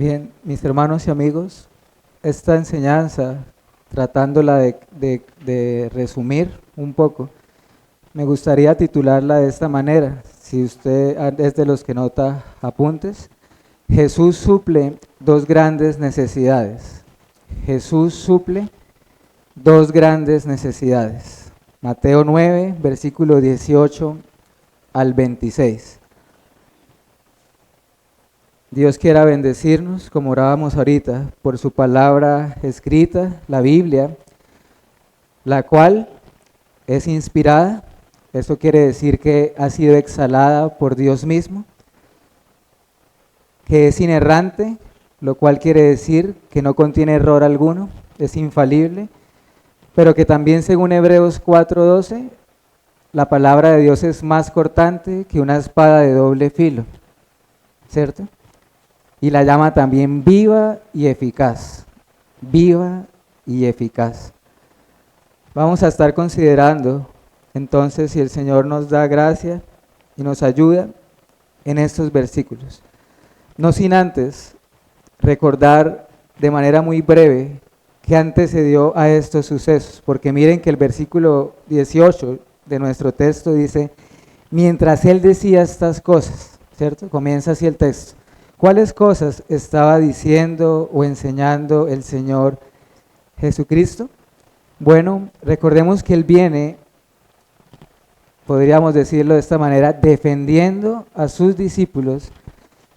Bien, mis hermanos y amigos, esta enseñanza, tratándola de resumir un poco, me gustaría titularla de esta manera. Si usted es de los que nota apuntes, Jesús suple dos grandes necesidades. Jesús suple dos grandes necesidades. Mateo 9, versículo 18 al 26. Dios quiera bendecirnos, como orábamos ahorita, por su palabra escrita, la Biblia, la cual es inspirada. Eso quiere decir que ha sido exhalada por Dios mismo, que es inerrante, lo cual quiere decir que no contiene error alguno, es infalible, pero que también, según Hebreos 4:12, la palabra de Dios es más cortante que una espada de doble filo, ¿cierto? Y la llama también viva y eficaz. Viva y eficaz. Vamos a estar considerando, entonces, si el Señor nos da gracia y nos ayuda en estos versículos. No sin antes recordar de manera muy breve qué antecedió a estos sucesos. Porque miren que el versículo 18 de nuestro texto dice, mientras él decía estas cosas, ¿cierto? Comienza así el texto. ¿Cuáles cosas estaba diciendo o enseñando el Señor Jesucristo? Bueno, recordemos que Él viene, podríamos decirlo de esta manera, defendiendo a sus discípulos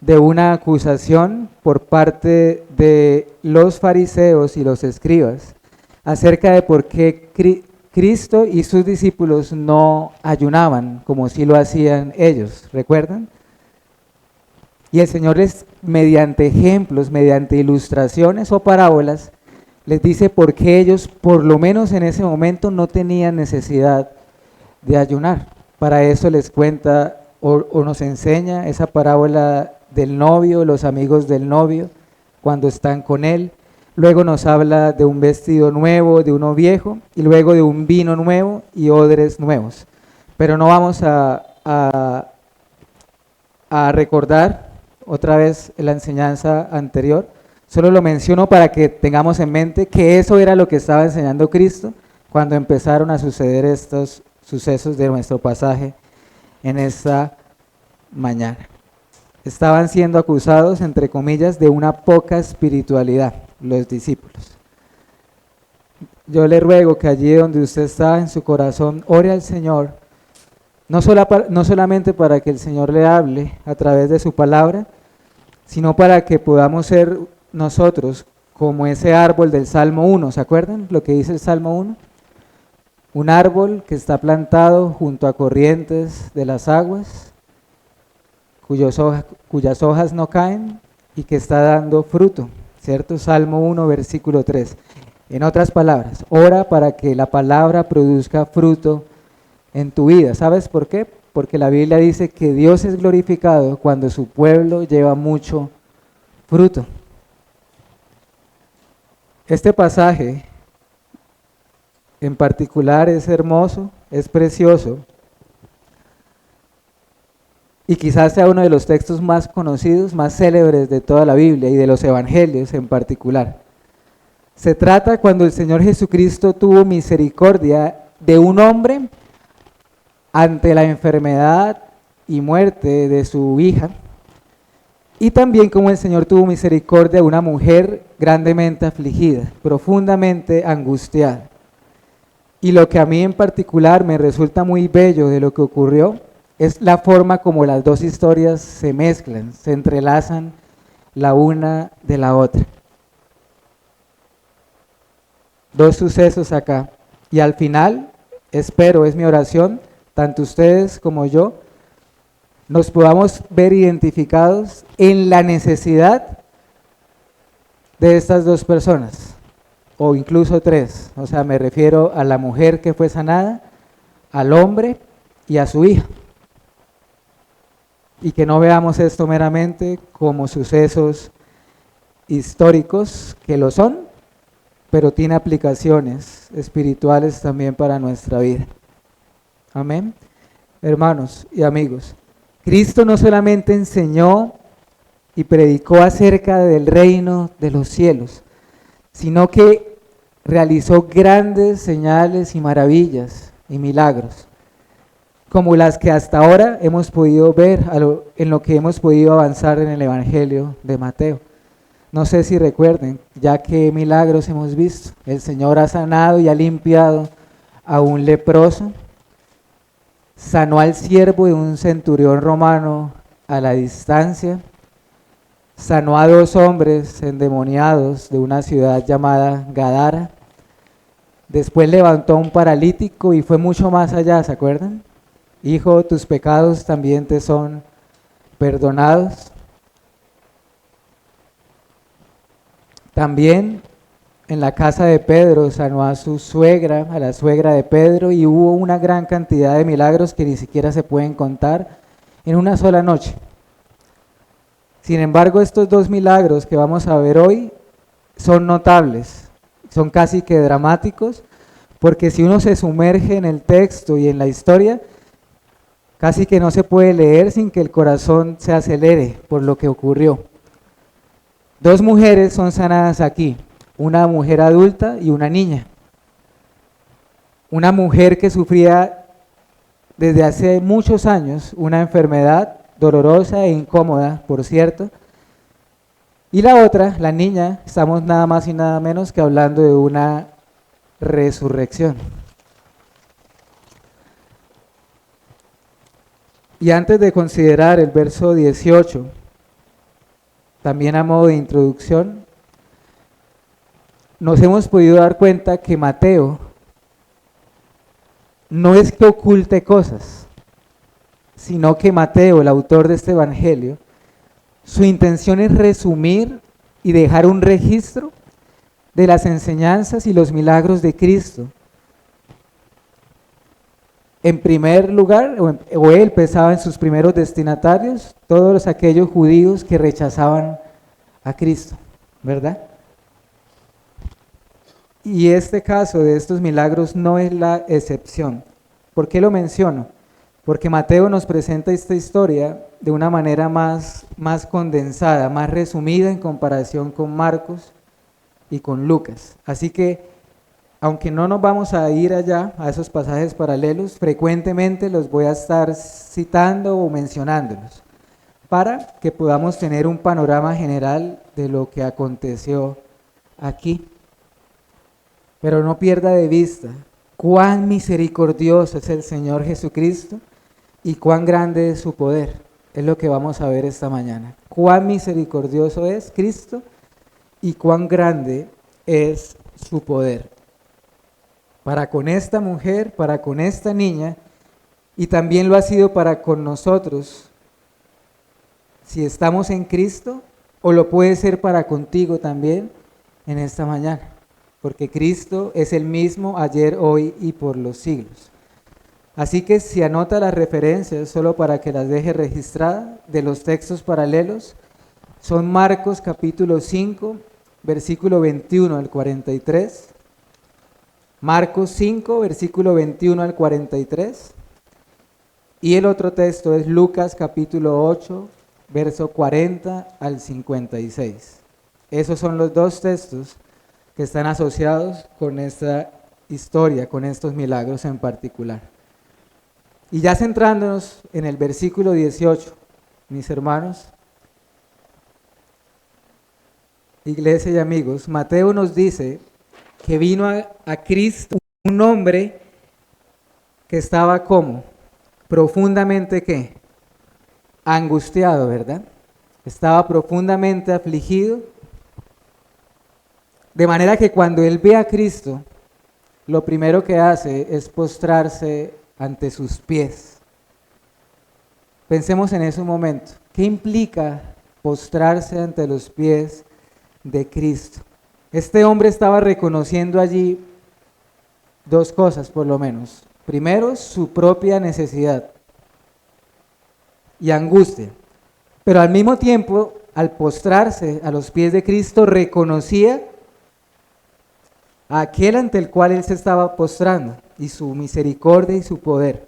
de una acusación por parte de los fariseos y los escribas acerca de por qué Cristo y sus discípulos no ayunaban como sí lo hacían ellos, ¿recuerdan? Y el Señor les, mediante ejemplos, mediante ilustraciones o parábolas, les dice por qué ellos, por lo menos en ese momento, no tenían necesidad de ayunar. Para eso les cuenta o nos enseña esa parábola del novio, los amigos del novio, cuando están con él. Luego nos habla de un vestido nuevo, de uno viejo, y luego de un vino nuevo y odres nuevos. Pero no vamos a recordar otra vez la enseñanza anterior, solo lo menciono para que tengamos en mente que eso era lo que estaba enseñando Cristo cuando empezaron a suceder estos sucesos de nuestro pasaje en esta mañana. Estaban siendo acusados, entre comillas, de una poca espiritualidad, los discípulos. Yo le ruego que allí donde usted está en su corazón, ore al Señor, no solamente para que el Señor le hable a través de su palabra, sino para que podamos ser nosotros como ese árbol del Salmo 1, ¿se acuerdan lo que dice el Salmo 1? Un árbol que está plantado junto a corrientes de las aguas, cuyas hojas no caen y que está dando fruto, ¿cierto? Salmo 1, versículo 3. En otras palabras, ora para que la palabra produzca fruto en tu vida. ¿Sabes por qué? Porque la Biblia dice que Dios es glorificado cuando su pueblo lleva mucho fruto. Este pasaje en particular es hermoso, es precioso, y quizás sea uno de los textos más conocidos, más célebres de toda la Biblia y de los evangelios en particular. Se trata cuando el Señor Jesucristo tuvo misericordia de un hombre ante la enfermedad y muerte de su hija, y también como el Señor tuvo misericordia de una mujer grandemente afligida, profundamente angustiada. Y lo que a mí en particular me resulta muy bello de lo que ocurrió es la forma como las dos historias se mezclan, se entrelazan la una de la otra. Dos sucesos acá. Y al final, espero, es mi oración, tanto ustedes como yo, nos podamos ver identificados en la necesidad de estas dos personas, o incluso tres. O sea, me refiero a la mujer que fue sanada, al hombre y a su hija. Y que no veamos esto meramente como sucesos históricos, que lo son, pero tiene aplicaciones espirituales también para nuestra vida. Amén. Hermanos y amigos, Cristo no solamente enseñó y predicó acerca del reino de los cielos, sino que realizó grandes señales y maravillas y milagros, como las que hasta ahora hemos podido ver en lo que hemos podido avanzar en el Evangelio de Mateo. No sé si recuerden, ya que milagros hemos visto. El Señor ha sanado y ha limpiado a un leproso, sanó al siervo de un centurión romano a la distancia, sanó a 2 hombres endemoniados de una ciudad llamada Gadara, después levantó a un paralítico y fue mucho más allá, ¿se acuerdan? Hijo, tus pecados también te son perdonados. También en la casa de Pedro sanó a su suegra, a la suegra de Pedro, y hubo una gran cantidad de milagros que ni siquiera se pueden contar en una sola noche. Sin embargo, estos 2 milagros que vamos a ver hoy son notables, son casi que dramáticos, porque si uno se sumerge en el texto y en la historia, casi que no se puede leer sin que el corazón se acelere por lo que ocurrió. 2 mujeres son sanadas aquí, una mujer adulta y una niña. Una mujer que sufría desde hace muchos años una enfermedad dolorosa e incómoda, por cierto. Y la otra, la niña, estamos nada más y nada menos que hablando de una resurrección. Y antes de considerar el verso 18, también a modo de introducción, nos hemos podido dar cuenta que Mateo no es que oculte cosas, sino que Mateo, el autor de este evangelio, su intención es resumir y dejar un registro de las enseñanzas y los milagros de Cristo. En primer lugar, o él pensaba en sus primeros destinatarios, todos aquellos judíos que rechazaban a Cristo, ¿verdad? Y este caso de estos milagros no es la excepción. ¿Por qué lo menciono? Porque Mateo nos presenta esta historia de una manera más condensada, más resumida en comparación con Marcos y con Lucas. Así que, aunque no nos vamos a ir allá, a esos pasajes paralelos, frecuentemente los voy a estar citando o mencionándolos, para que podamos tener un panorama general de lo que aconteció aquí. Pero no pierda de vista cuán misericordioso es el Señor Jesucristo y cuán grande es su poder. Es lo que vamos a ver esta mañana. Cuán misericordioso es Cristo y cuán grande es su poder. Para con esta mujer, para con esta niña, y también lo ha sido para con nosotros, si estamos en Cristo, o lo puede ser para contigo también en esta mañana, porque Cristo es el mismo ayer, hoy y por los siglos. Así que si anota las referencias, solo para que las deje registradas, de los textos paralelos, son Marcos capítulo 5, versículo 21 al 43, Marcos 5, versículo 21 al 43, y el otro texto es Lucas capítulo 8, verso 40 al 56. Esos son los 2 textos que están asociados con esta historia, con estos milagros en particular. Y ya centrándonos en el versículo 18, mis hermanos, iglesia y amigos, Mateo nos dice que vino a Cristo un hombre que estaba como profundamente ¿qué? Angustiado, ¿verdad? Estaba profundamente afligido, de manera que cuando él ve a Cristo, lo primero que hace es postrarse ante sus pies. Pensemos en ese momento. ¿Qué implica postrarse ante los pies de Cristo? Este hombre estaba reconociendo allí 2 cosas por lo menos. Primero, su propia necesidad y angustia. Pero al mismo tiempo, al postrarse a los pies de Cristo, reconocía a aquel ante el cual él se estaba postrando y su misericordia y su poder.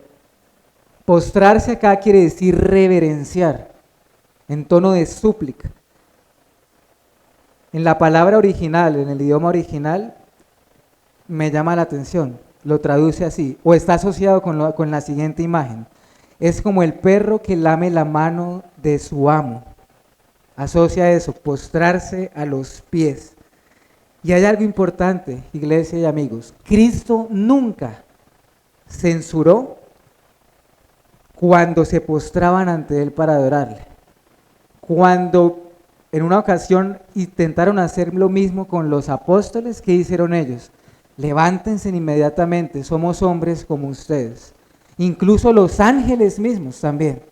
Postrarse acá quiere decir reverenciar, en tono de súplica. En la palabra original, en el idioma original, me llama la atención, lo traduce así, o está asociado con la siguiente imagen. Es como el perro que lame la mano de su amo. Asocia eso, postrarse a los pies. Y hay algo importante, iglesia y amigos. Cristo nunca censuró cuando se postraban ante Él para adorarle. Cuando en una ocasión intentaron hacer lo mismo con los apóstoles, ¿qué hicieron ellos? Levántense inmediatamente, somos hombres como ustedes. Incluso los ángeles mismos también.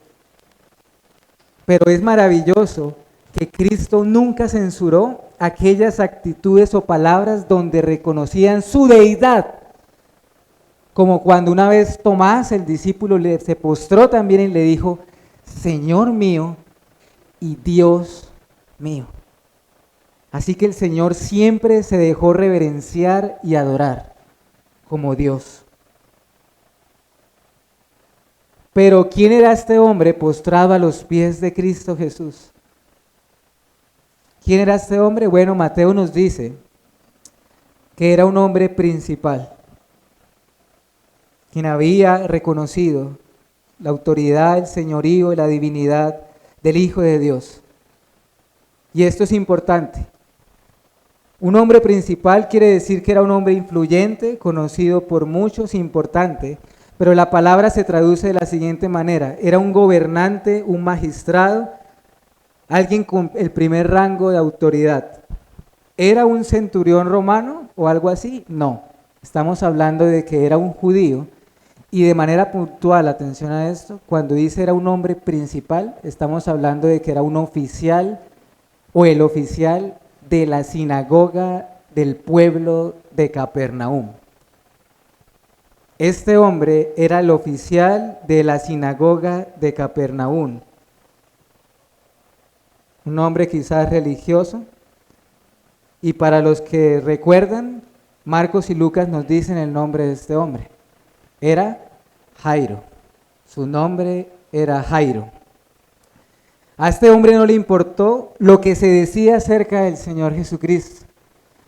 Pero es maravilloso que Cristo nunca censuró aquellas actitudes o palabras donde reconocían su deidad. Como cuando una vez Tomás, el discípulo, se postró también y le dijo, Señor mío y Dios mío. Así que el Señor siempre se dejó reverenciar y adorar como Dios. Pero ¿quién era este hombre postrado a los pies de Cristo Jesús? ¿Quién era este hombre? Bueno, Mateo nos dice que era un hombre principal, quien había reconocido la autoridad, el señorío y la divinidad del Hijo de Dios. Y esto es importante. Un hombre principal quiere decir que era un hombre influyente, conocido por muchos, importante, pero la palabra se traduce de la siguiente manera. Era un gobernante, un magistrado, alguien con el primer rango de autoridad. ¿Era un centurión romano o algo así? No. Estamos hablando de que era un judío y de manera puntual, atención a esto, cuando dice era un hombre principal, estamos hablando de que era un oficial o el oficial de la sinagoga del pueblo de Capernaum. Este hombre era el oficial de la sinagoga de Capernaum. Un hombre quizás religioso. Y para los que recuerdan, Marcos y Lucas nos dicen el nombre de este hombre. Era Jairo. Su nombre era Jairo. A este hombre no le importó lo que se decía acerca del Señor Jesucristo.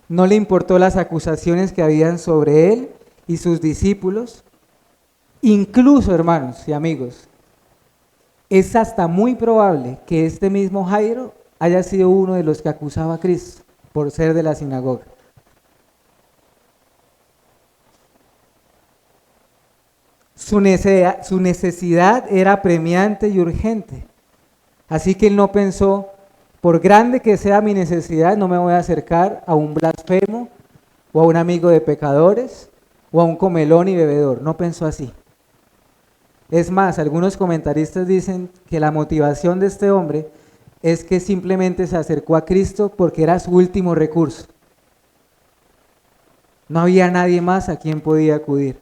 No le importó las acusaciones que habían sobre él y sus discípulos. Incluso, hermanos y amigos, es hasta muy probable que este mismo Jairo haya sido uno de los que acusaba a Cristo por ser de la sinagoga. Su necesidad era apremiante y urgente. Así que él no pensó, por grande que sea mi necesidad, no me voy a acercar a un blasfemo o a un amigo de pecadores o a un comelón y bebedor. No pensó así. Es más, algunos comentaristas dicen que la motivación de este hombre es que simplemente se acercó a Cristo porque era su último recurso. No había nadie más a quien podía acudir.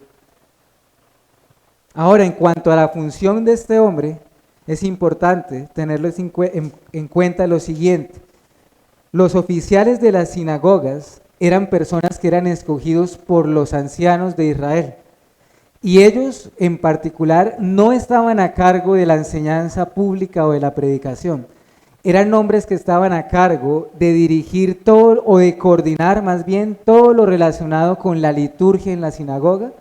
Ahora, en cuanto a la función de este hombre, es importante tenerlo en cuenta lo siguiente. Los oficiales de las sinagogas eran personas que eran escogidos por los ancianos de Israel. Y ellos en particular no estaban a cargo de la enseñanza pública o de la predicación. Eran hombres que estaban a cargo de dirigir todo o de coordinar más bien todo lo relacionado con la liturgia en la sinagoga,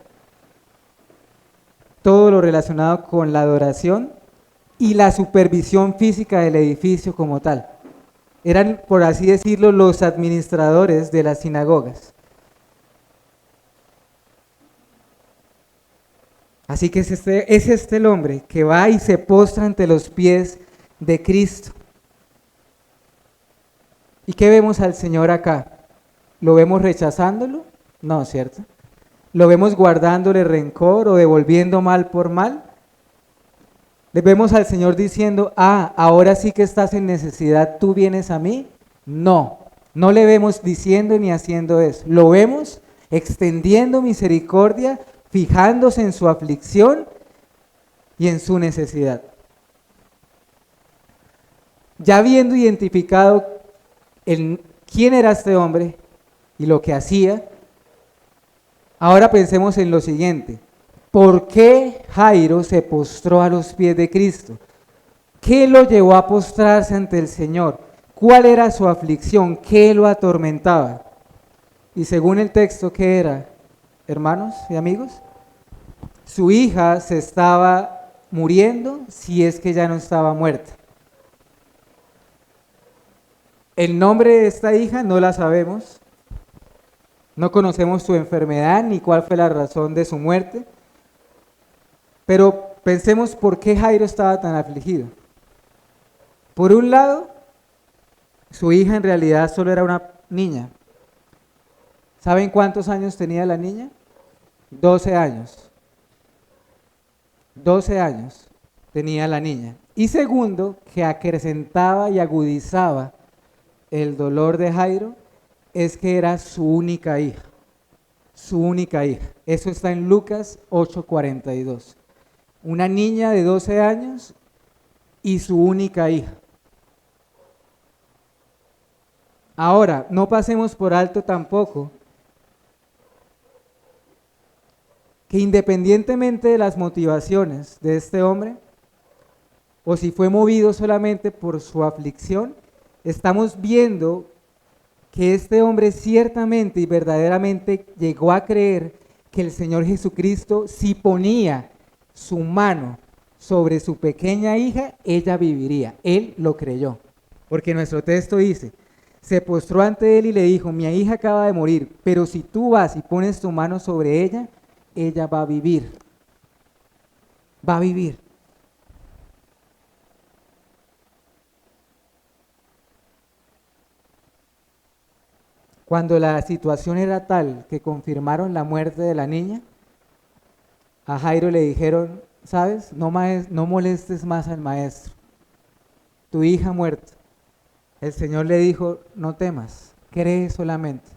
todo lo relacionado con la adoración y la supervisión física del edificio como tal. Eran, por así decirlo, los administradores de las sinagogas. Así que es este el hombre que va y se postra ante los pies de Cristo. ¿Y qué vemos al Señor acá? ¿Lo vemos rechazándolo? No, ¿cierto? ¿Lo vemos guardándole rencor o devolviendo mal por mal? ¿Le vemos al Señor diciendo, ahora sí que estás en necesidad, tú vienes a mí? No, no le vemos diciendo ni haciendo eso. Lo vemos extendiendo misericordia, fijándose en su aflicción y en su necesidad. Ya habiendo identificado quién era este hombre y lo que hacía, ahora pensemos en lo siguiente. ¿Por qué Jairo se postró a los pies de Cristo? ¿Qué lo llevó a postrarse ante el Señor? ¿Cuál era su aflicción? ¿Qué lo atormentaba? Y según el texto, ¿qué era, hermanos y amigos? Su hija se estaba muriendo, si es que ya no estaba muerta. El nombre de esta hija no la sabemos, no conocemos su enfermedad ni cuál fue la razón de su muerte, pero pensemos por qué Jairo estaba tan afligido. Por un lado, su hija en realidad solo era una niña. ¿Saben cuántos años tenía la niña? 12 años. 12 años tenía la niña. Y segundo, que acrecentaba y agudizaba el dolor de Jairo, es que era su única hija. Su única hija. Eso está en Lucas 8:42. Una niña de 12 años y su única hija. Ahora, no pasemos por alto tampoco que independientemente de las motivaciones de este hombre, o si fue movido solamente por su aflicción, estamos viendo que este hombre ciertamente y verdaderamente llegó a creer que el Señor Jesucristo, si ponía su mano sobre su pequeña hija, ella viviría. Él lo creyó, porque nuestro texto dice, se postró ante él y le dijo, mi hija acaba de morir, pero si tú vas y pones tu mano sobre ella, ella va a vivir. Va a vivir. Cuando la situación era tal que confirmaron la muerte de la niña, a Jairo le dijeron, ¿sabes? No molestes más al maestro. Tu hija ha muerto. El Señor le dijo, no temas, cree solamente.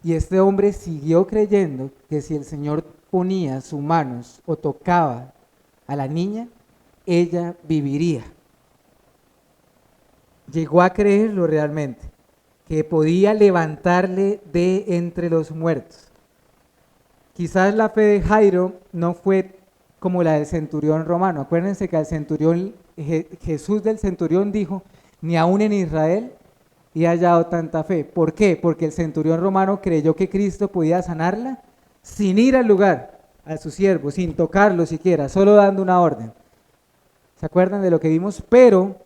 Y este hombre siguió creyendo que si el Señor ponía sus manos o tocaba a la niña, ella viviría. Llegó a creerlo realmente, que podía levantarle de entre los muertos. Quizás la fe de Jairo no fue como la del centurión romano. Acuérdense que al centurión, Jesús del centurión dijo, ni aún en Israel he hallado tanta fe. ¿Por qué? Porque el centurión romano creyó que Cristo podía sanarla sin ir al lugar, a su siervo, sin tocarlo siquiera, solo dando una orden. ¿Se acuerdan de lo que vimos? Pero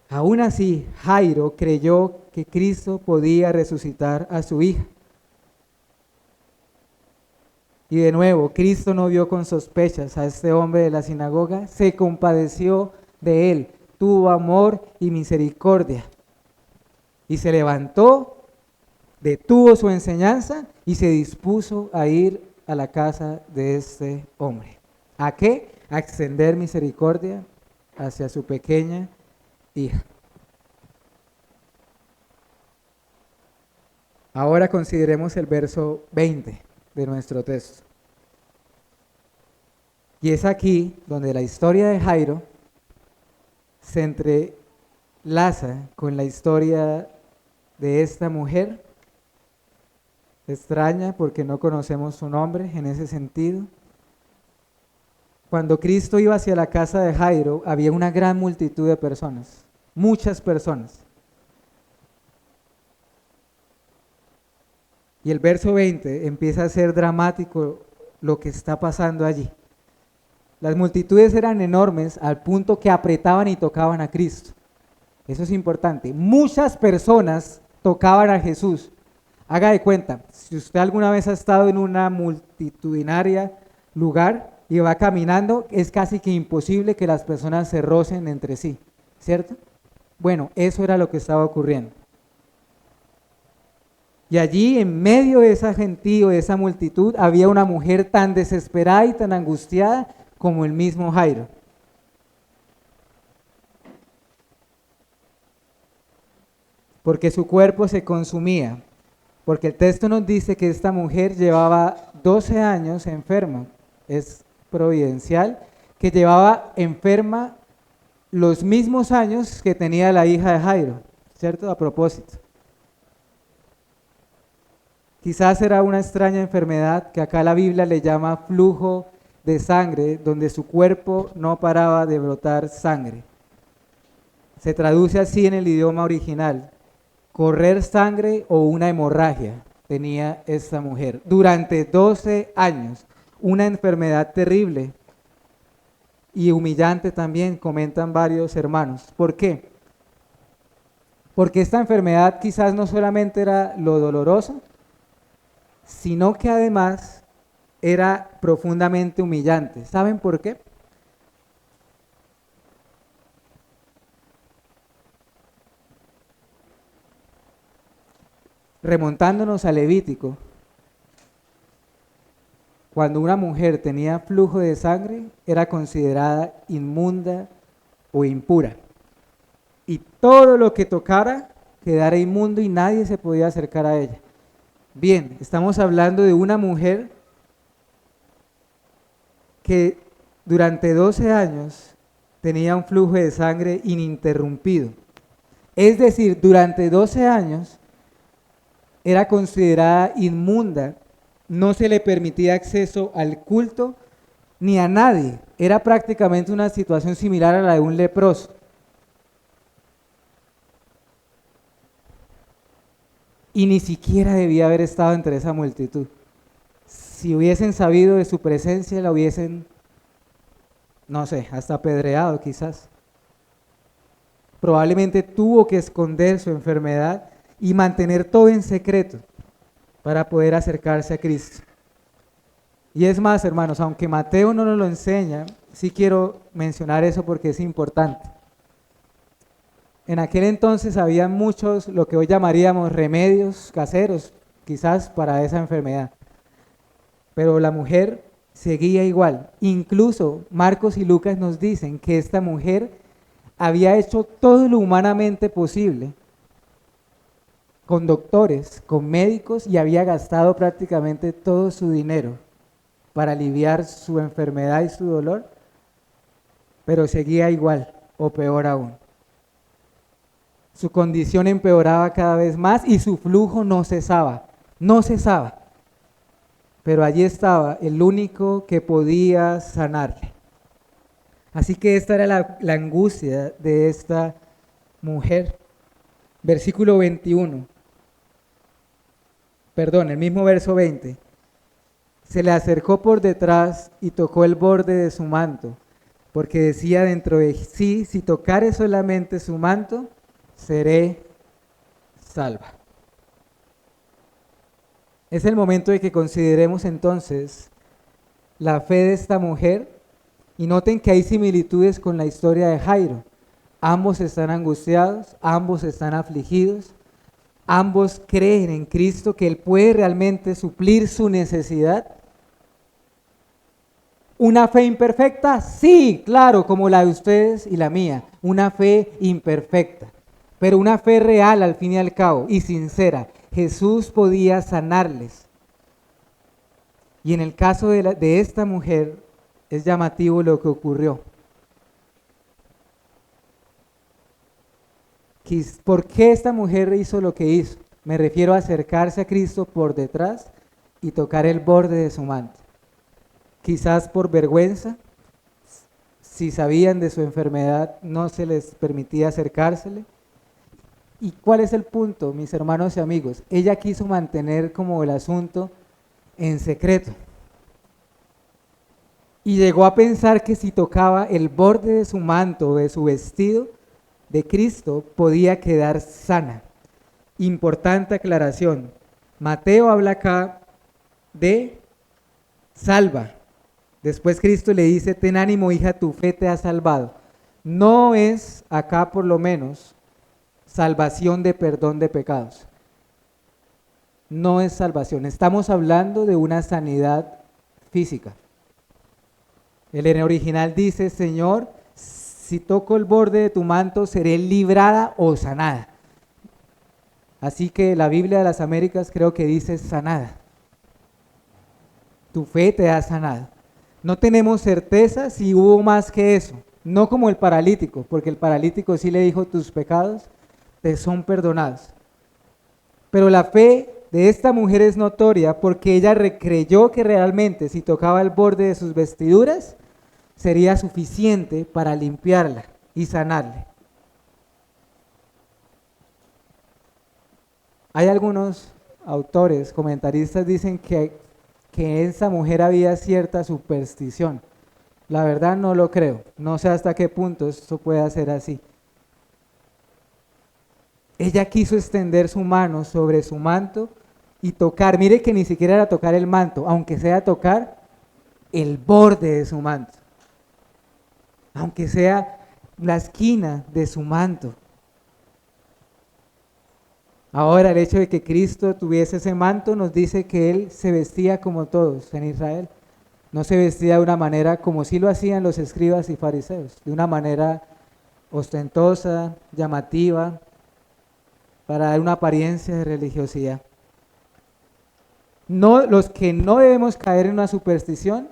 aún así, Jairo creyó que Cristo podía resucitar a su hija. Y de nuevo, Cristo no vio con sospechas a este hombre de la sinagoga, se compadeció de él, tuvo amor y misericordia. Y se levantó, detuvo su enseñanza y se dispuso a ir a la casa de este hombre. ¿A qué? A extender misericordia hacia su pequeña hija. Ahora consideremos el verso 20 de nuestro texto. Y es aquí donde la historia de Jairo se entrelaza con la historia de esta mujer, extraña porque no conocemos su nombre en ese sentido. Cuando Cristo iba hacia la casa de Jairo, había una gran multitud de personas, muchas personas. Y el verso 20 empieza a ser dramático lo que está pasando allí. Las multitudes eran enormes al punto que apretaban y tocaban a Cristo. Eso es importante. Muchas personas tocaban a Jesús. Haga de cuenta, si usted alguna vez ha estado en una multitudinaria lugar y va caminando, es casi que imposible que las personas se rocen entre sí, ¿cierto? Bueno, eso era lo que estaba ocurriendo. Y allí, en medio de esa gentío, de esa multitud, había una mujer tan desesperada y tan angustiada como el mismo Jairo. Porque su cuerpo se consumía. Porque el texto nos dice que esta mujer llevaba 12 años enferma. Es providencial, que llevaba enferma los mismos años que tenía la hija de Jairo, ¿cierto? A propósito. Quizás era una extraña enfermedad que acá la Biblia le llama flujo de sangre, donde su cuerpo no paraba de brotar sangre. Se traduce así en el idioma original: correr sangre o una hemorragia tenía esta mujer durante 12 años, una enfermedad terrible y humillante también, comentan varios hermanos. ¿Por qué? Porque esta enfermedad quizás no solamente era lo doloroso, sino que además era profundamente humillante. ¿Saben por qué? Remontándonos a Levítico, cuando una mujer tenía flujo de sangre, era considerada inmunda o impura. Y todo lo que tocara quedara inmundo y nadie se podía acercar a ella. Bien, estamos hablando de una mujer que durante 12 años tenía un flujo de sangre ininterrumpido. Es decir, durante 12 años era considerada inmunda, no se le permitía acceso al culto ni a nadie. Era prácticamente una situación similar a la de un leproso. Y ni siquiera debía haber estado entre esa multitud. Si hubiesen sabido de su presencia, la hubiesen, no sé, hasta apedreado quizás. Probablemente tuvo que esconder su enfermedad y mantener todo en secreto para poder acercarse a Cristo. Y es más, hermanos, aunque Mateo no nos lo enseña, sí quiero mencionar eso porque es importante. En aquel entonces había muchos, lo que hoy llamaríamos remedios caseros, quizás para esa enfermedad. Pero la mujer seguía igual. Incluso Marcos y Lucas nos dicen que esta mujer había hecho todo lo humanamente posible con doctores, con médicos, y había gastado prácticamente todo su dinero para aliviar su enfermedad y su dolor, pero seguía igual o peor aún. Su condición empeoraba cada vez más y su flujo no cesaba. Pero allí estaba el único que podía sanarle. Así que esta era la angustia de esta mujer. Versículo 21. Perdón, el mismo verso 20. Se le acercó por detrás y tocó el borde de su manto, porque decía dentro de sí: si tocare solamente su manto, seré salva. Es el momento de que consideremos entonces la fe de esta mujer, y noten que hay similitudes con la historia de Jairo. Ambos están angustiados, ambos están afligidos, ambos creen en Cristo que Él puede realmente suplir su necesidad. ¿Una fe imperfecta? Sí, claro, como la de ustedes y la mía, una fe imperfecta, pero una fe real al fin y al cabo y sincera. Jesús podía sanarles. Y en el caso de esta mujer es llamativo lo que ocurrió. ¿Por qué esta mujer hizo lo que hizo? Me refiero a acercarse a Cristo por detrás y tocar el borde de su manto. Quizás por vergüenza, si sabían de su enfermedad, no se les permitía acercársele. ¿Y cuál es el punto, mis hermanos y amigos? Ella quiso mantener como el asunto en secreto. Y llegó a pensar que si tocaba el borde de su manto o de su vestido de Cristo, podía quedar sana. Importante aclaración. Mateo habla acá de salva. Después Cristo le dice: ten ánimo, hija, tu fe te ha salvado. No es acá, por lo menos, salvación de perdón de pecados. No es salvación. Estamos hablando de una sanidad física. El original dice: Señor, si toco el borde de tu manto, seré librada o sanada. Así que la Biblia de las Américas creo que dice sanada. Tu fe te ha sanado. No tenemos certeza si hubo más que eso. No como el paralítico, porque el paralítico sí le dijo: tus pecados te son perdonados. Pero la fe de esta mujer es notoria porque ella creyó que realmente si tocaba el borde de sus vestiduras sería suficiente para limpiarla y sanarle. Hay algunos autores, comentaristas, dicen que en esa mujer había cierta superstición. La verdad no lo creo, no sé hasta qué punto esto puede ser así. Ella quiso extender su mano sobre su manto y tocar, mire que ni siquiera era tocar el manto, aunque sea tocar el borde de su manto, aunque sea la esquina de su manto. Ahora el hecho de que Cristo tuviese ese manto nos dice que Él se vestía como todos en Israel. No se vestía de una manera como sí lo hacían los escribas y fariseos, de una manera ostentosa, llamativa, para dar una apariencia de religiosidad. No, los que no debemos caer en una superstición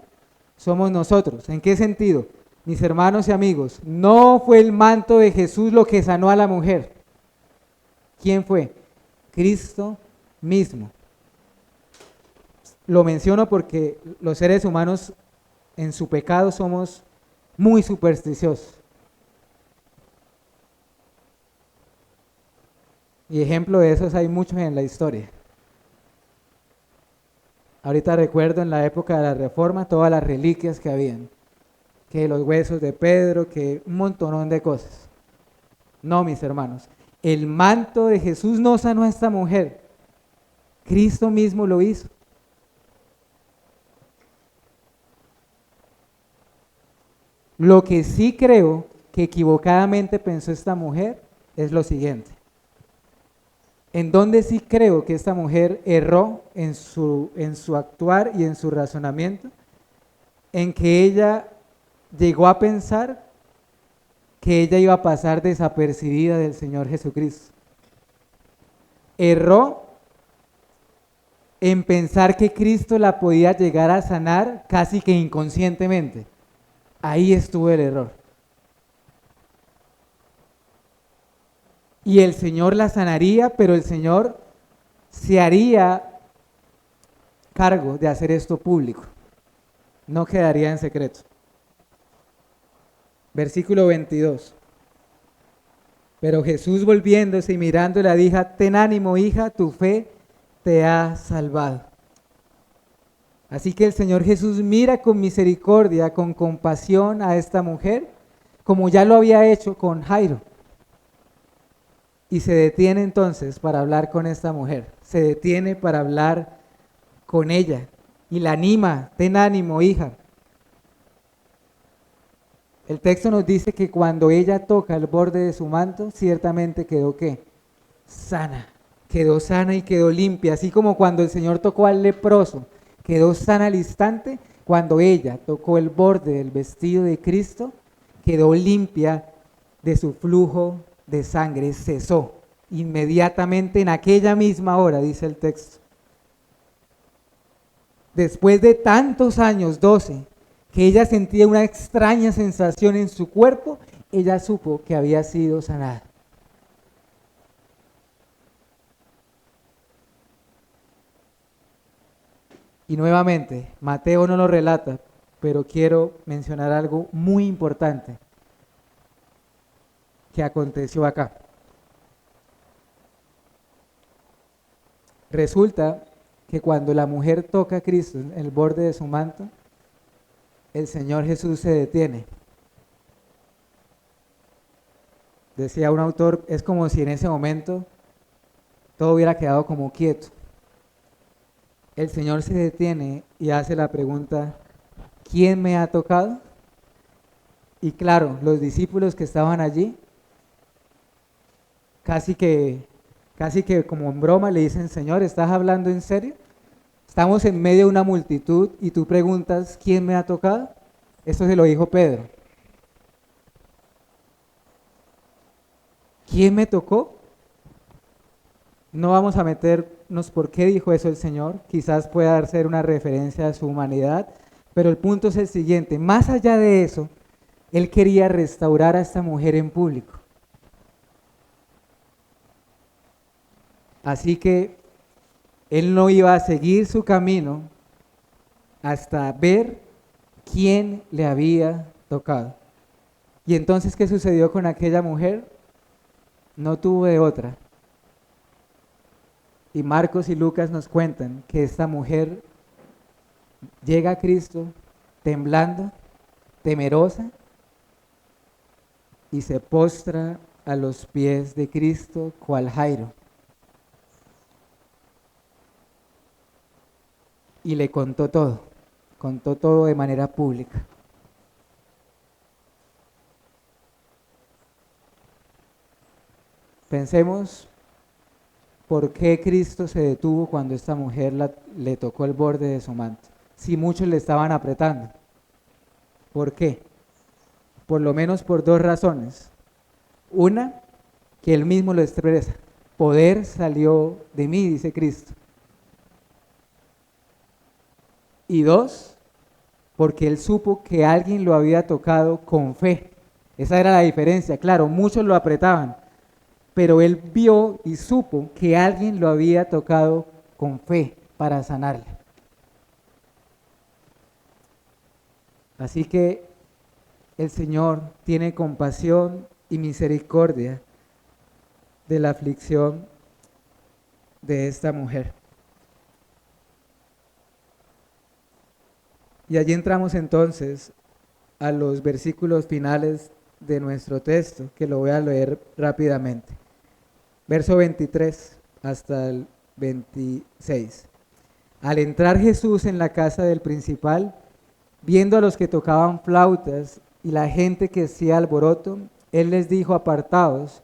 somos nosotros. ¿En qué sentido? Mis hermanos y amigos, no fue el manto de Jesús lo que sanó a la mujer. ¿Quién fue? Cristo mismo. Lo menciono porque los seres humanos en su pecado somos muy supersticiosos. Y ejemplo de esos hay muchos en la historia. Ahorita recuerdo en la época de la Reforma todas las reliquias que habían, que los huesos de Pedro, que un montonón de cosas. No, mis hermanos, el manto de Jesús no sanó a esta mujer, Cristo mismo lo hizo. Lo que sí creo que equivocadamente pensó esta mujer es lo siguiente. En donde sí creo que esta mujer erró en su actuar y en su razonamiento, en que ella llegó a pensar que ella iba a pasar desapercibida del Señor Jesucristo. Erró en pensar que Cristo la podía llegar a sanar casi que inconscientemente. Ahí estuvo el error. Y el Señor la sanaría, pero el Señor se haría cargo de hacer esto público. No quedaría en secreto. Versículo 22. Pero Jesús volviéndose y mirándola dijo: ten ánimo, hija, tu fe te ha salvado. Así que el Señor Jesús mira con misericordia, con compasión a esta mujer, como ya lo había hecho con Jairo. Y se detiene entonces para hablar con esta mujer. Se detiene para hablar con ella y la anima: ten ánimo, hija. El texto nos dice que cuando ella toca el borde de su manto, ciertamente quedó ¿qué? Sana. Quedó sana y quedó limpia. Así como cuando el Señor tocó al leproso, quedó sana al instante. Cuando ella tocó el borde del vestido de Cristo, quedó limpia de su flujo de sangre, cesó inmediatamente en aquella misma hora, dice el texto. Después de tantos años, 12, que ella sentía una extraña sensación en su cuerpo, ella supo que había sido sanada. Y nuevamente, Mateo no lo relata, pero quiero mencionar algo muy importante que aconteció acá. Resulta que cuando la mujer toca a Cristo en el borde de su manto, el Señor Jesús se detiene. Decía un autor, es como si en ese momento todo hubiera quedado como quieto. El Señor se detiene y hace la pregunta: ¿quién me ha tocado? Y claro, los discípulos que estaban allí, casi que como en broma le dicen: Señor, ¿estás hablando en serio? Estamos en medio de una multitud y tú preguntas: ¿quién me ha tocado? Esto se lo dijo Pedro. ¿Quién me tocó? No vamos a meternos por qué dijo eso el Señor, quizás pueda ser una referencia a su humanidad, pero el punto es el siguiente: más allá de eso, Él quería restaurar a esta mujer en público. Así que Él no iba a seguir su camino hasta ver quién le había tocado. Y entonces, ¿qué sucedió con aquella mujer? No tuvo de otra. Y Marcos y Lucas nos cuentan que esta mujer llega a Cristo temblando, temerosa, y se postra a los pies de Cristo cual Jairo. Y le contó todo de manera pública. Pensemos por qué Cristo se detuvo cuando esta mujer le tocó el borde de su manto, si muchos le estaban apretando. ¿Por qué? Por lo menos por dos razones. Una, que él mismo lo expresa: poder salió de mí, dice Cristo. Y dos, porque él supo que alguien lo había tocado con fe. Esa era la diferencia. Claro, muchos lo apretaban, pero él vio y supo que alguien lo había tocado con fe para sanarle. Así que el Señor tiene compasión y misericordia de la aflicción de esta mujer. Y allí entramos entonces a los versículos finales de nuestro texto, que lo voy a leer rápidamente. Verso 23 hasta el 26. Al entrar Jesús en la casa del principal, viendo a los que tocaban flautas y la gente que hacía alboroto, él les dijo: apartaos,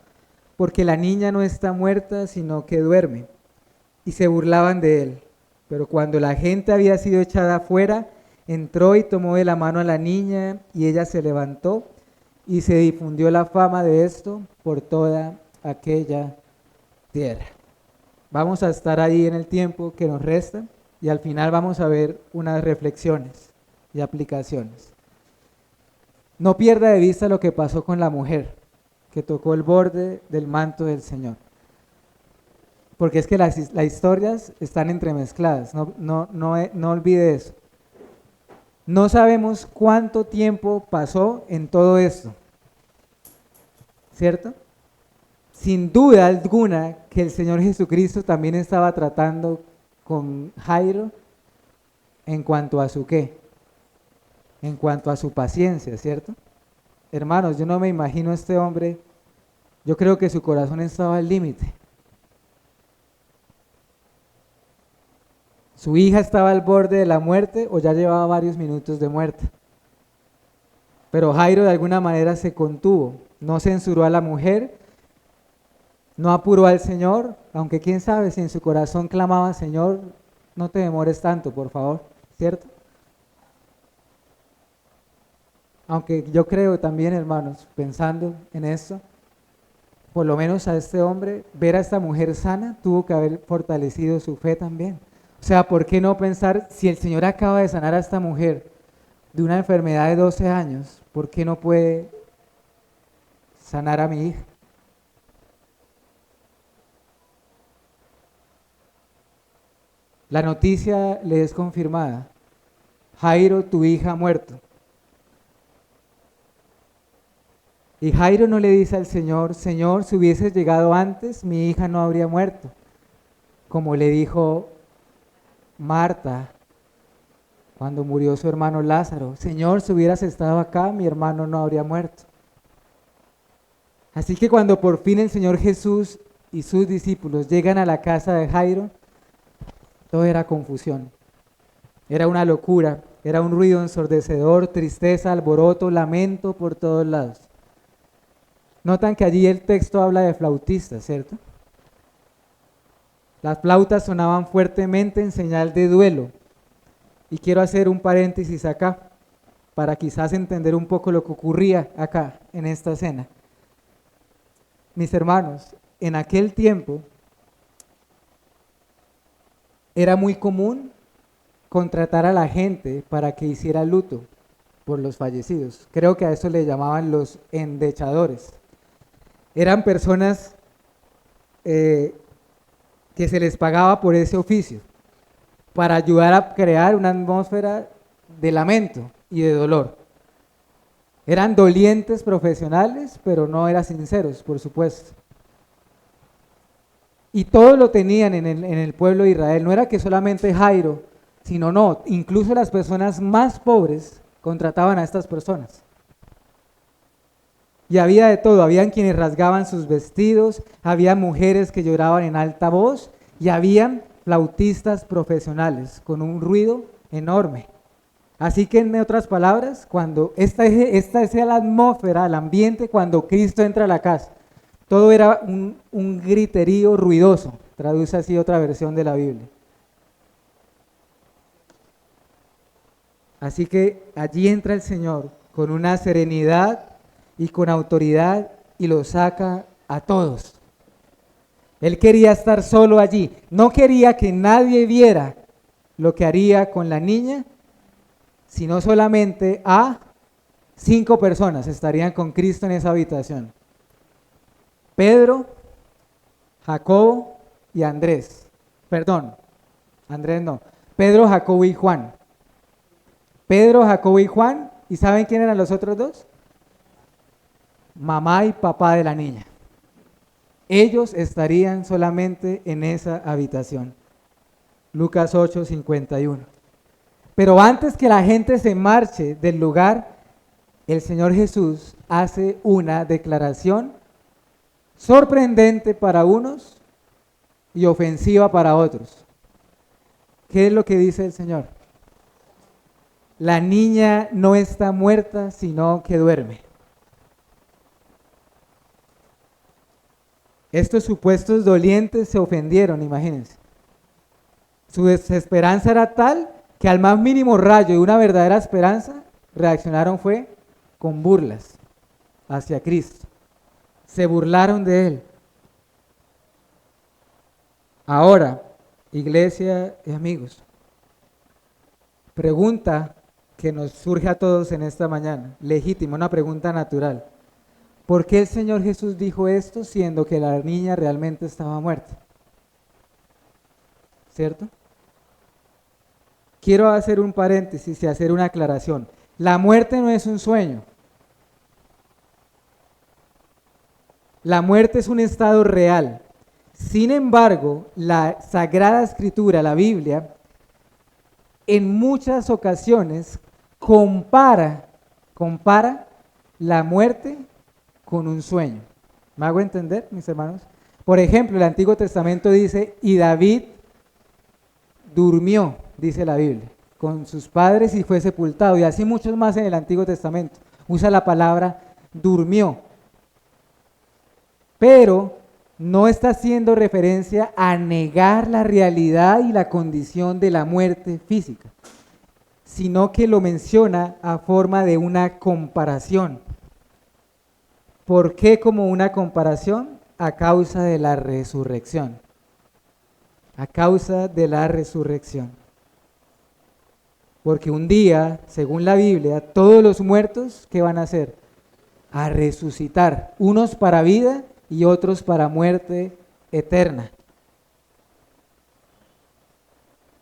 porque la niña no está muerta, sino que duerme. Y se burlaban de él. Pero cuando la gente había sido echada afuera, entró y tomó de la mano a la niña, y ella se levantó, y se difundió la fama de esto por toda aquella tierra. Vamos a estar ahí en el tiempo que nos resta, y al final vamos a ver unas reflexiones y aplicaciones. No pierda de vista lo que pasó con la mujer que tocó el borde del manto del Señor, porque es que las historias están entremezcladas. No olvide eso. No sabemos cuánto tiempo pasó en todo esto, ¿cierto? Sin duda alguna que el Señor Jesucristo también estaba tratando con Jairo en cuanto a su ¿qué? En cuanto a su paciencia, ¿cierto? Hermanos, yo no me imagino a este hombre, yo creo que su corazón estaba al límite. Su hija estaba al borde de la muerte o ya llevaba varios minutos de muerte. Pero Jairo de alguna manera se contuvo, no censuró a la mujer, no apuró al Señor, aunque quién sabe si en su corazón clamaba: Señor, no te demores tanto, por favor, ¿cierto? Aunque yo creo también, hermanos, pensando en esto, por lo menos a este hombre, ver a esta mujer sana, tuvo que haber fortalecido su fe también. O sea, ¿por qué no pensar, si el Señor acaba de sanar a esta mujer de una enfermedad de 12 años, ¿por qué no puede sanar a mi hija? La noticia le es confirmada: Jairo, tu hija ha muerto. Y Jairo no le dice al Señor: Señor, si hubieses llegado antes, mi hija no habría muerto. Como le dijo Marta cuando murió su hermano Lázaro: Señor, si hubieras estado acá, mi hermano no habría muerto. Así que cuando por fin el Señor Jesús y sus discípulos llegan a la casa de Jairo, todo era confusión, era una locura, era un ruido ensordecedor, tristeza, alboroto, lamento por todos lados. Notan que allí el texto habla de flautistas, ¿cierto? Las flautas sonaban fuertemente en señal de duelo. Y quiero hacer un paréntesis acá, para quizás entender un poco lo que ocurría acá, en esta escena. Mis hermanos, en aquel tiempo era muy común contratar a la gente para que hiciera luto por los fallecidos. Creo que a eso le llamaban los endechadores. Eran personas que se les pagaba por ese oficio, para ayudar a crear una atmósfera de lamento y de dolor. Eran dolientes profesionales, pero no eran sinceros, por supuesto. Y todos lo tenían en el pueblo de Israel. No era que solamente Jairo, sino no, incluso las personas más pobres contrataban a estas personas. Y había de todo, habían quienes rasgaban sus vestidos, había mujeres que lloraban en alta voz y habían flautistas profesionales con un ruido enorme. Así que en otras palabras, cuando esta es la atmósfera, el ambiente cuando Cristo entra a la casa, todo era un griterío ruidoso, traduce así otra versión de la Biblia. Así que allí entra el Señor con una serenidad y con autoridad y lo saca a todos. Él quería estar solo allí, no quería que nadie viera lo que haría con la niña, sino solamente a 5 personas estarían con Cristo en esa habitación. Pedro, Jacobo y Andrés. Perdón, Andrés no. Pedro, Jacobo y Juan. Pedro, Jacobo y Juan. ¿Y saben quién eran los otros dos? Mamá y papá de la niña. Ellos estarían solamente en esa habitación. Lucas 8:51. Pero antes que la gente se marche del lugar, el Señor Jesús hace una declaración sorprendente para unos y ofensiva para otros. ¿Qué es lo que dice el Señor? La niña no está muerta, sino que duerme. Estos supuestos dolientes se ofendieron, imagínense. Su desesperanza era tal que al más mínimo rayo de una verdadera esperanza, reaccionaron fue con burlas hacia Cristo. Se burlaron de Él. Ahora, iglesia y amigos, pregunta que nos surge a todos en esta mañana, legítima, una pregunta natural. ¿Por qué el Señor Jesús dijo esto siendo que la niña realmente estaba muerta? ¿Cierto? Quiero hacer un paréntesis y hacer una aclaración. La muerte no es un sueño. La muerte es un estado real. Sin embargo, la Sagrada Escritura, la Biblia, en muchas ocasiones compara la muerte con un sueño. ¿Me hago entender, mis hermanos? Por ejemplo, el Antiguo Testamento dice, y David durmió, dice la Biblia, con sus padres y fue sepultado. Y así muchos más en el Antiguo Testamento. Usa la palabra durmió. Pero no está haciendo referencia a negar la realidad y la condición de la muerte física, sino que lo menciona a forma de una comparación. ¿Por qué como una comparación? A causa de la resurrección. A causa de la resurrección. Porque un día, según la Biblia, todos los muertos, ¿qué van a hacer? A resucitar, unos para vida y otros para muerte eterna.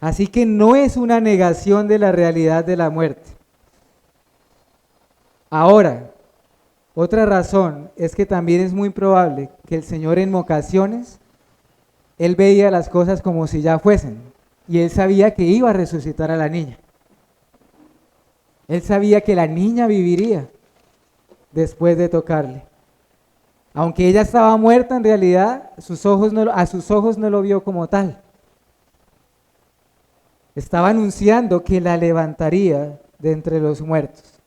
Así que no es una negación de la realidad de la muerte. Ahora, otra razón es que también es muy probable que el Señor en ocasiones, Él veía las cosas como si ya fuesen, y Él sabía que iba a resucitar a la niña. Él sabía que la niña viviría después de tocarle. Aunque ella estaba muerta, en realidad a sus ojos no lo vio como tal. Estaba anunciando que la levantaría de entre los muertos.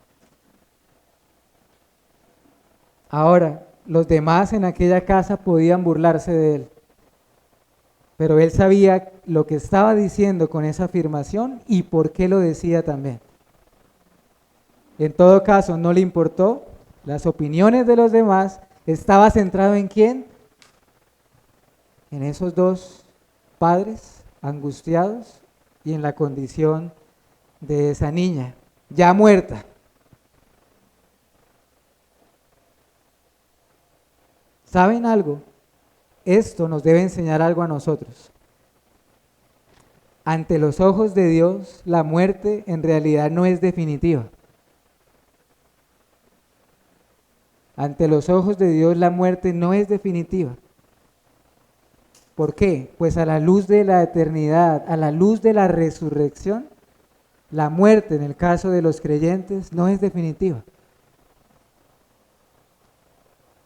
Ahora, los demás en aquella casa podían burlarse de él, pero él sabía lo que estaba diciendo con esa afirmación y por qué lo decía también. En todo caso, no le importó las opiniones de los demás. Estaba centrado ¿en quién? En esos dos padres angustiados y en la condición de esa niña, ya muerta. ¿Saben algo? Esto nos debe enseñar algo a nosotros. Ante los ojos de Dios, la muerte en realidad no es definitiva. Ante los ojos de Dios, la muerte no es definitiva. ¿Por qué? Pues a la luz de la eternidad, a la luz de la resurrección, la muerte en el caso de los creyentes no es definitiva.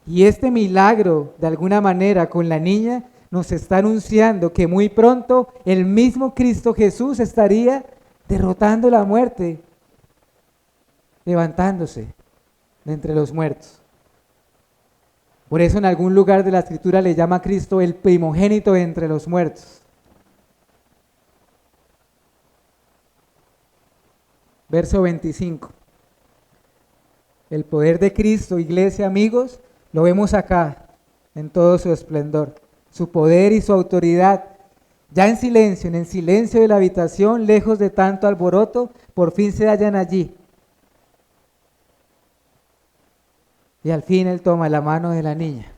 Y este milagro, de alguna manera, con la niña, nos está anunciando que muy pronto el mismo Cristo Jesús estaría derrotando la muerte, levantándose de entre los muertos. Por eso en algún lugar de la Escritura le llama a Cristo el primogénito de entre los muertos. Verso 25. El poder de Cristo, iglesia, amigos, lo vemos acá en todo su esplendor. Su poder y su autoridad, ya en el silencio de la habitación, lejos de tanto alboroto, por fin se hallan allí. Y al fin él toma la mano de la niña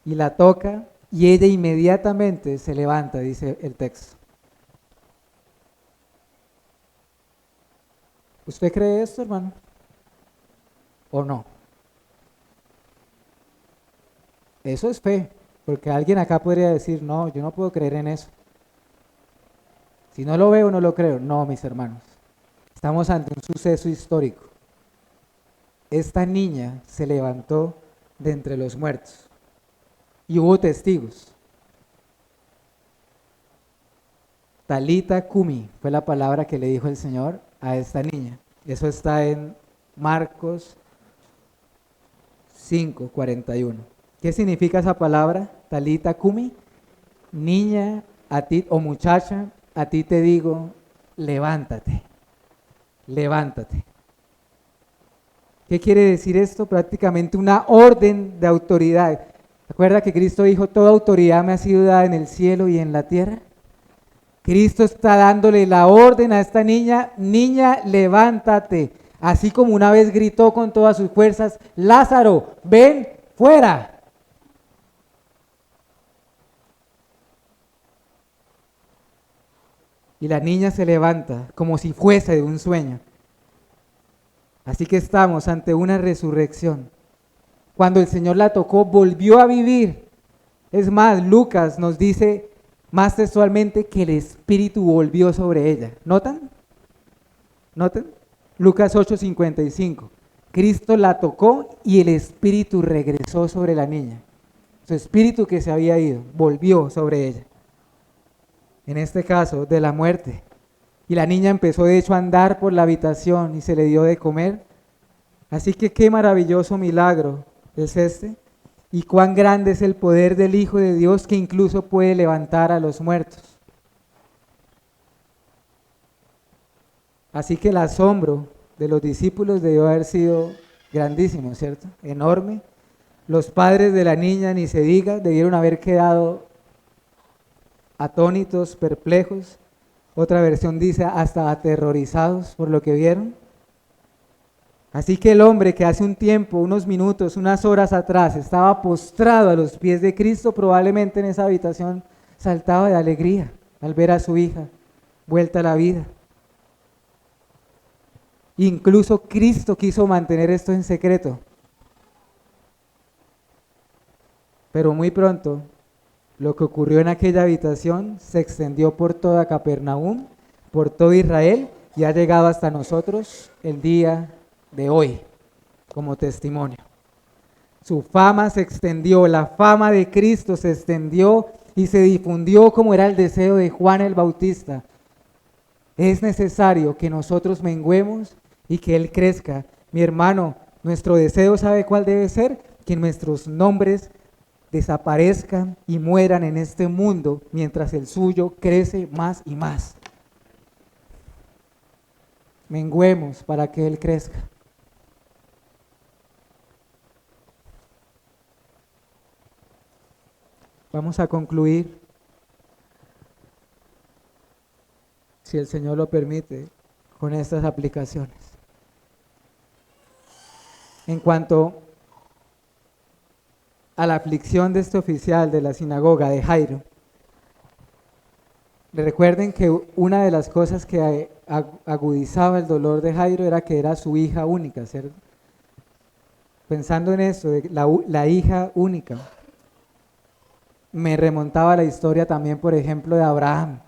y la toca y ella inmediatamente se levanta, dice el texto. ¿Usted cree esto, hermano? ¿O no? Eso es fe, porque alguien acá podría decir, no, yo no puedo creer en eso. Si no lo veo, no lo creo. No, mis hermanos, estamos ante un suceso histórico. Esta niña se levantó de entre los muertos y hubo testigos. Talita Kumi fue la palabra que le dijo el Señor a esta niña. Eso está en Marcos 5:41. ¿Qué significa esa palabra? Talita Kumi, niña a ti o muchacha, a ti te digo, levántate, levántate. ¿Qué quiere decir esto? Prácticamente una orden de autoridad. ¿Recuerda que Cristo dijo, toda autoridad me ha sido dada en el cielo y en la tierra? Cristo está dándole la orden a esta niña, niña, levántate. Así como una vez gritó con todas sus fuerzas, Lázaro, ven fuera. Y la niña se levanta como si fuese de un sueño. Así que estamos ante una resurrección. Cuando el Señor la tocó, volvió a vivir. Es más, Lucas nos dice más textualmente que el Espíritu volvió sobre ella. ¿Notan? ¿Notan? Lucas 8:55. Cristo la tocó y el Espíritu regresó sobre la niña. Su espíritu que se había ido, volvió sobre ella. En este caso, de la muerte. Y la niña empezó de hecho a andar por la habitación y se le dio de comer. Así que qué maravilloso milagro es este. Y cuán grande es el poder del Hijo de Dios que incluso puede levantar a los muertos. Así que el asombro de los discípulos debió haber sido grandísimo, ¿cierto? Enorme. Los padres de la niña, ni se diga, debieron haber quedado atónitos, perplejos. Otra versión dice hasta aterrorizados por lo que vieron. Así que el hombre que hace un tiempo, unos minutos, unas horas atrás, estaba postrado a los pies de Cristo, probablemente en esa habitación saltaba de alegría al ver a su hija vuelta a la vida. Incluso Cristo quiso mantener esto en secreto. Pero muy pronto, lo que ocurrió en aquella habitación se extendió por toda Capernaum, por todo Israel, y ha llegado hasta nosotros el día de hoy como testimonio. Su fama se extendió, la fama de Cristo se extendió y se difundió como era el deseo de Juan el Bautista. Es necesario que nosotros menguemos y que Él crezca. Mi hermano, nuestro deseo, ¿sabe cuál debe ser? Que nuestros nombres desaparezcan y mueran en este mundo mientras el suyo crece más y más. Menguemos para que Él crezca. Vamos a concluir, si el Señor lo permite, con estas aplicaciones. En cuanto a la aflicción de este oficial de la sinagoga de Jairo, recuerden que una de las cosas que agudizaba el dolor de Jairo era que era su hija única, ¿cierto? Pensando en eso, la hija única. me remontaba a la historia también, por ejemplo, de Abraham,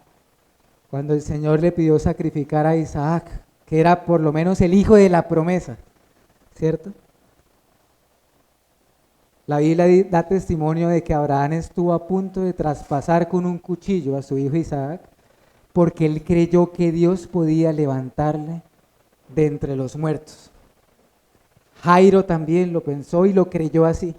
cuando el Señor le pidió sacrificar a Isaac, que era por lo menos el hijo de la promesa, ¿cierto? La Biblia da testimonio de que Abraham estuvo a punto de traspasar con un cuchillo a su hijo Isaac, porque él creyó que Dios podía levantarle de entre los muertos. Jairo también lo pensó y lo creyó así.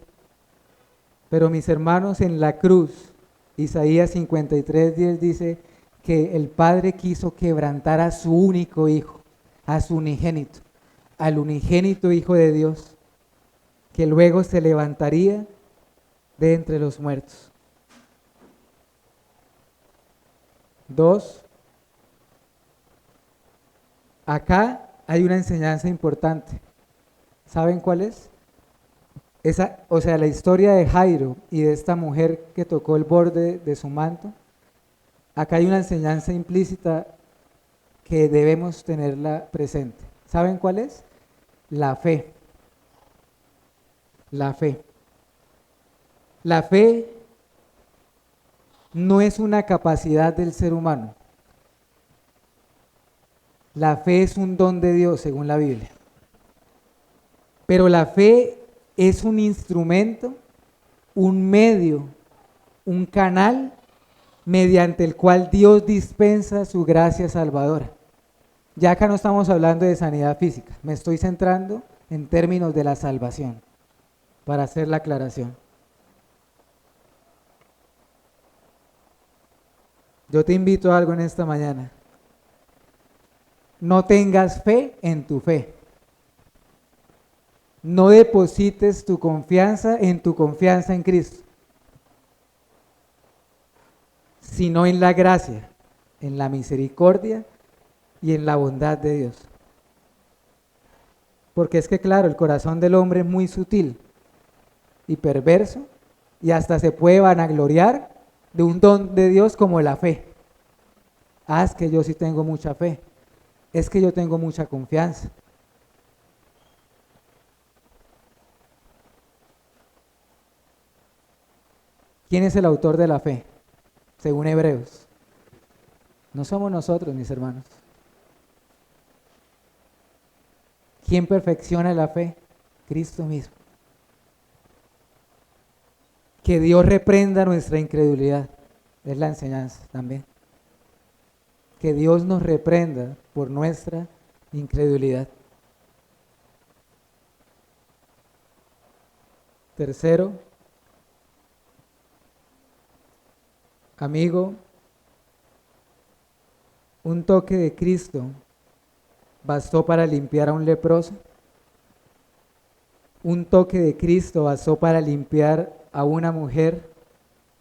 Pero mis hermanos, en la cruz, Isaías 53:10 dice que el Padre quiso quebrantar a su único hijo, a su unigénito, al unigénito Hijo de Dios, que luego se levantaría de entre los muertos. 2. Acá hay una enseñanza importante. ¿Saben cuál es? La historia de Jairo y de esta mujer que tocó el borde de su manto. Acá hay una enseñanza implícita que debemos tenerla presente. ¿Saben cuál es? La fe. La fe. La fe no es una capacidad del ser humano. La fe es un don de Dios, según la Biblia. Pero la fe es un instrumento, un medio, un canal mediante el cual Dios dispensa su gracia salvadora. Ya acá no estamos hablando de sanidad física, me estoy centrando en términos de la salvación, para hacer la aclaración. Yo te invito a algo en esta mañana. No tengas fe en tu fe. No deposites tu confianza en Cristo, sino en la gracia, en la misericordia y en la bondad de Dios. Porque es que claro, el corazón del hombre es muy sutil y perverso y hasta se puede vanagloriar de un don de Dios como la fe. Ah, es que yo sí tengo mucha fe, es que yo tengo mucha confianza. ¿Quién es el autor de la fe? Según Hebreos. No somos nosotros, mis hermanos. ¿Quién perfecciona la fe? Cristo mismo. Que Dios reprenda nuestra incredulidad. Es la enseñanza también. Que Dios nos reprenda por nuestra incredulidad. Tercero, amigo, un toque de Cristo bastó para limpiar a un leproso. Un toque de Cristo bastó para limpiar a una mujer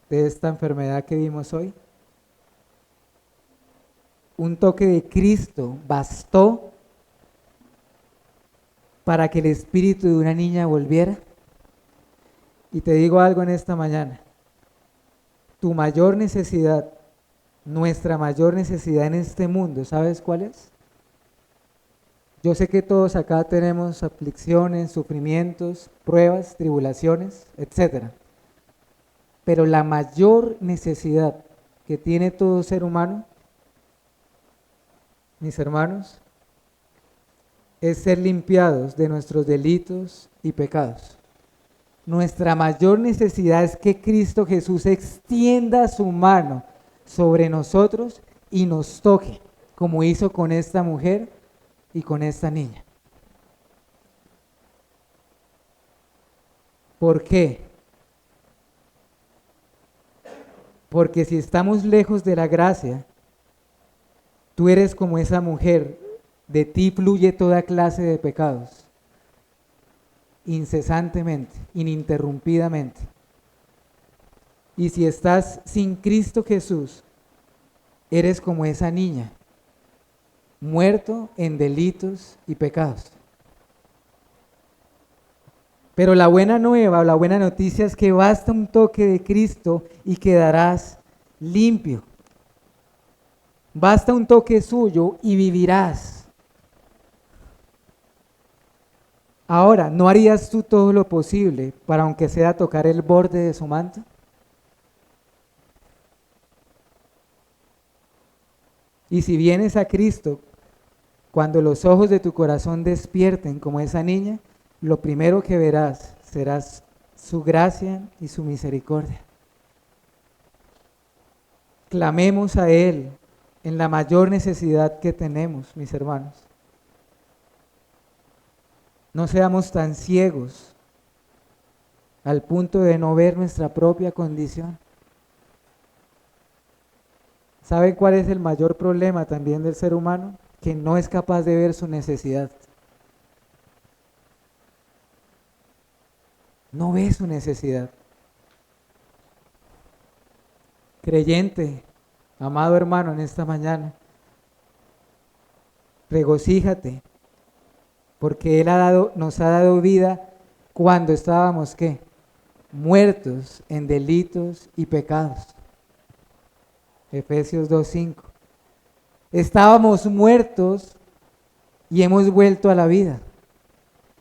de esta enfermedad que vimos hoy. Un toque de Cristo bastó para que el espíritu de una niña volviera. Y te digo algo en esta mañana. Tu mayor necesidad, nuestra mayor necesidad en este mundo, ¿sabes cuál es? Yo sé que todos acá tenemos aflicciones, sufrimientos, pruebas, tribulaciones, etc. Pero la mayor necesidad que tiene todo ser humano, mis hermanos, es ser limpiados de nuestros delitos y pecados. Nuestra mayor necesidad es que Cristo Jesús extienda su mano sobre nosotros y nos toque, como hizo con esta mujer y con esta niña. ¿Por qué? Porque si estamos lejos de la gracia, tú eres como esa mujer, de ti fluye toda clase de pecados, incesantemente, ininterrumpidamente. Y si estás sin Cristo Jesús, eres como esa niña, muerto en delitos y pecados. Pero la buena nueva o la buena noticia es que basta un toque de Cristo y quedarás limpio. Basta un toque suyo y vivirás. Ahora, ¿no harías tú todo lo posible para, aunque sea, tocar el borde de su manto? Y si vienes a Cristo, cuando los ojos de tu corazón despierten como esa niña, lo primero que verás será su gracia y su misericordia. Clamemos a Él en la mayor necesidad que tenemos, mis hermanos. No seamos tan ciegos al punto de no ver nuestra propia condición. ¿Saben cuál es el mayor problema también del ser humano? Que no es capaz de ver su necesidad. No ve su necesidad. Creyente, amado hermano, en esta mañana, regocíjate, porque Él nos ha dado vida cuando estábamos, ¿qué? Muertos en delitos y pecados. Efesios 2:5. Estábamos muertos y hemos vuelto a la vida.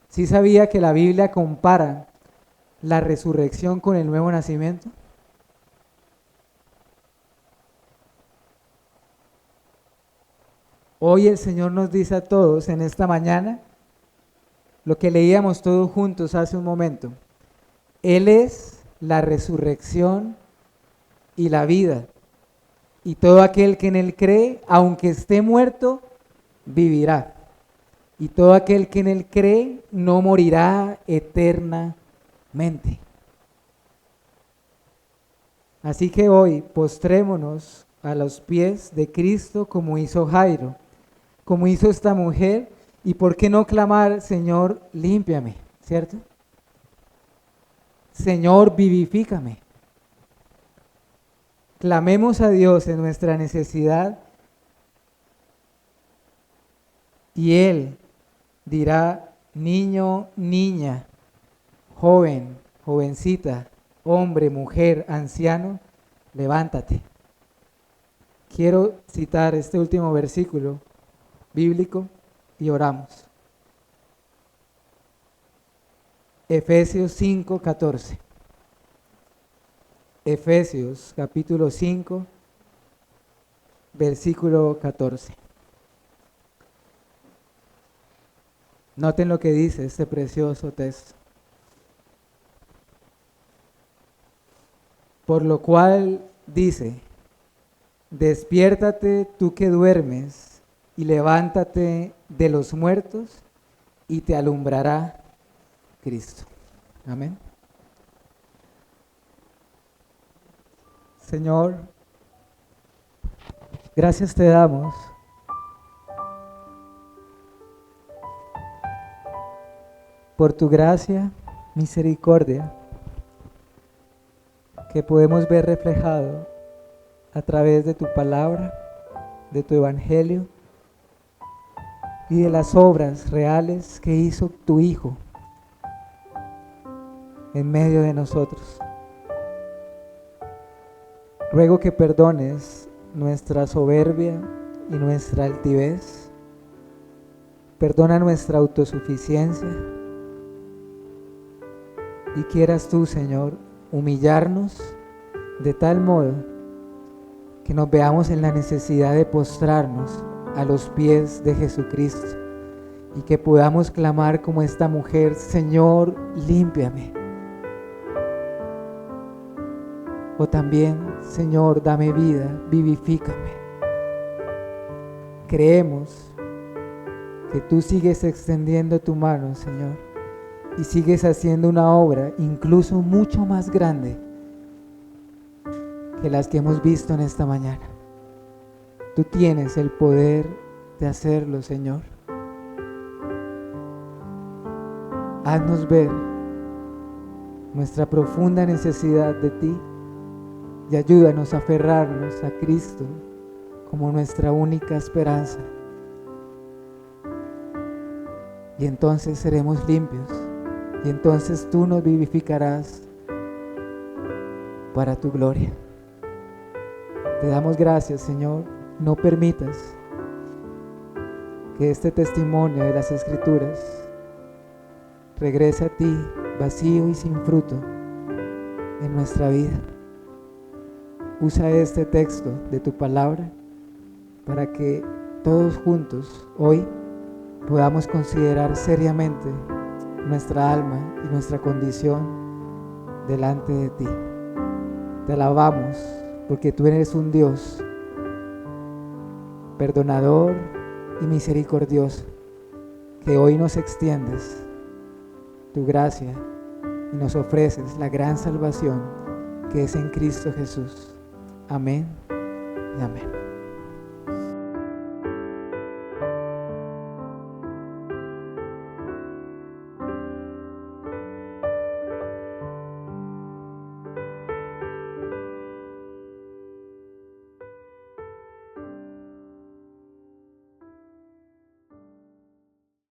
¿Sí sabía que la Biblia compara la resurrección con el nuevo nacimiento? Hoy el Señor nos dice a todos en esta mañana lo que leíamos todos juntos hace un momento. Él es la resurrección y la vida. Y todo aquel que en Él cree, aunque esté muerto, vivirá. Y todo aquel que en Él cree no morirá eternamente. Así que hoy postrémonos a los pies de Cristo como hizo Jairo, como hizo esta mujer, y por qué no clamar, Señor, límpiame, ¿cierto? Señor, vivifícame. Clamemos a Dios en nuestra necesidad y Él dirá, niño, niña, joven, jovencita, hombre, mujer, anciano, levántate. Quiero citar este último versículo bíblico y oramos. Efesios 5:14. Efesios capítulo 5, versículo 14. Noten lo que dice este precioso texto. Por lo cual dice, despiértate tú que duermes y levántate de los muertos y te alumbrará Cristo. Amén. Señor, gracias te damos por tu gracia, misericordia, que podemos ver reflejado a través de tu palabra, de tu evangelio y de las obras reales que hizo tu Hijo en medio de nosotros. Ruego que perdones nuestra soberbia y nuestra altivez. Perdona nuestra autosuficiencia. Y quieras tú, Señor, humillarnos de tal modo que nos veamos en la necesidad de postrarnos a los pies de Jesucristo y que podamos clamar como esta mujer, Señor, límpiame. O también, Señor, dame vida, vivifícame. Creemos que tú sigues extendiendo tu mano, Señor, y sigues haciendo una obra incluso mucho más grande que las que hemos visto en esta mañana. Tú tienes el poder de hacerlo, Señor. Haznos ver nuestra profunda necesidad de ti y ayúdanos a aferrarnos a Cristo como nuestra única esperanza. Y entonces seremos limpios, y entonces tú nos vivificarás para tu gloria. Te damos gracias, Señor. No permitas que este testimonio de las Escrituras regrese a ti vacío y sin fruto en nuestra vida. Usa este texto de tu palabra para que todos juntos hoy podamos considerar seriamente nuestra alma y nuestra condición delante de ti. Te alabamos porque tú eres un Dios perdonador y misericordioso, que hoy nos extiendes tu gracia y nos ofreces la gran salvación que es en Cristo Jesús. Amén y amén.